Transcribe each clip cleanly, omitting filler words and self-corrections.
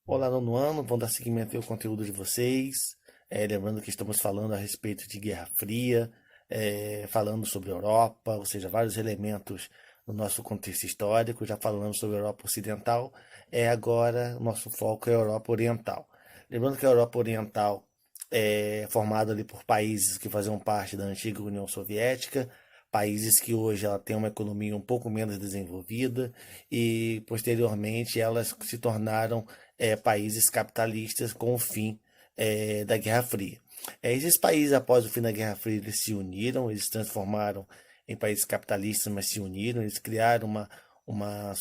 Olá, nono ano, vamos dar seguimento ao conteúdo de vocês. Lembrando que estamos falando a respeito de Guerra Fria, falando sobre Europa, ou seja, vários elementos no nosso contexto histórico. Já falamos sobre a Europa Ocidental, agora o nosso foco é a Europa Oriental. Lembrando que a Europa Oriental é formada ali por países que faziam parte da antiga União Soviética, países que hoje ela tem uma economia um pouco menos desenvolvida e posteriormente elas se tornaram países capitalistas com o fim da Guerra Fria. Esses países, após o fim da Guerra Fria, eles se uniram, eles se transformaram em países capitalistas, mas se uniram, eles criaram uma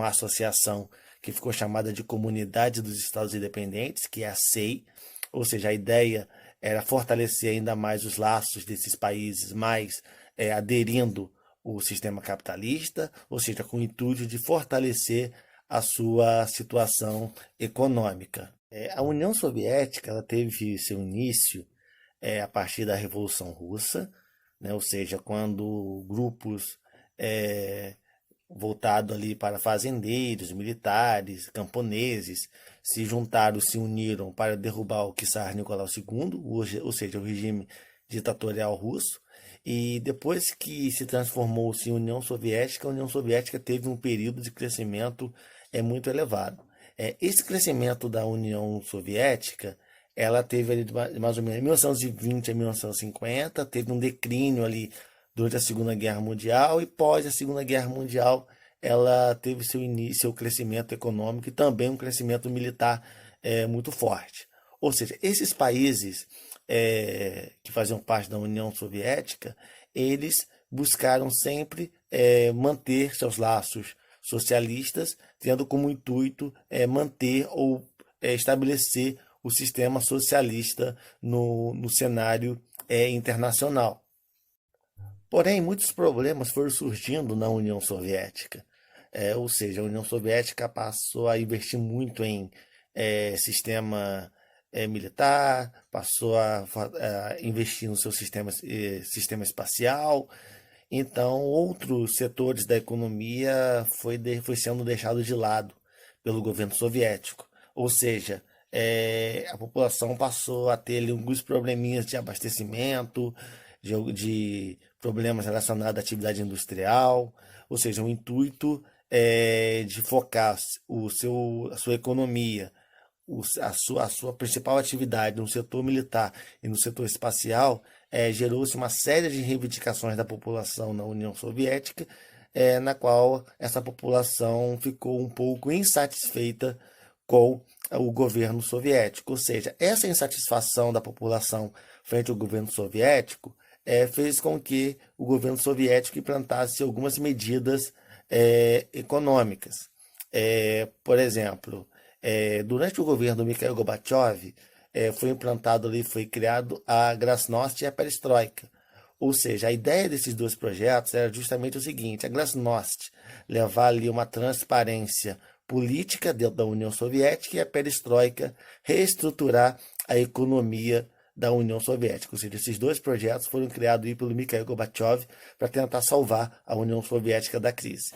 associação que ficou chamada de Comunidade dos Estados Independentes, que é a CEI, ou seja, a ideia era fortalecer ainda mais os laços desses países, mais aderindo o sistema capitalista, ou seja, com o intuito de fortalecer a sua situação econômica. A União Soviética ela teve seu início a partir da Revolução Russa, né, ou seja, quando grupos voltados ali para fazendeiros, militares, camponeses se juntaram, se uniram para derrubar o czar Nicolau II, ou seja, o regime ditatorial russo. E depois que se transformou-se em União Soviética, a União Soviética teve um período de crescimento muito elevado. Esse crescimento da União Soviética, ela teve ali mais ou menos de 1920 a 1950, teve um declínio ali durante a Segunda Guerra Mundial e pós a Segunda Guerra Mundial ela teve seu início, seu crescimento econômico e também um crescimento militar muito forte. Ou seja, esses países que faziam parte da União Soviética, eles buscaram sempre manter seus laços socialistas, tendo como intuito manter ou estabelecer o sistema socialista no cenário internacional. Porém, muitos problemas foram surgindo na União Soviética. Ou seja, a União Soviética passou a investir muito em sistema militar, passou a investir no seu sistema espacial. Então, outros setores da economia foi sendo deixado de lado pelo governo soviético. Ou seja, a população passou a ter ali alguns probleminhas de abastecimento, de problemas relacionados à atividade industrial, ou seja, o intuito de focar a sua economia, a sua principal atividade no setor militar e no setor espacial, gerou-se uma série de reivindicações da população na União Soviética, na qual essa população ficou um pouco insatisfeita com o governo soviético. Ou seja, essa insatisfação da população frente ao governo soviético fez com que o governo soviético implantasse algumas medidas econômicas. Por exemplo, durante o governo do Mikhail Gorbachev, foi implantado ali, foi criado a Glasnost e a Perestroika. Ou seja, a ideia desses dois projetos era justamente o seguinte: a Glasnost levar ali uma transparência política dentro da União Soviética e a Perestroika reestruturar a economia da União Soviética. Ou seja, esses dois projetos foram criados aí pelo Mikhail Gorbachev para tentar salvar a União Soviética da crise.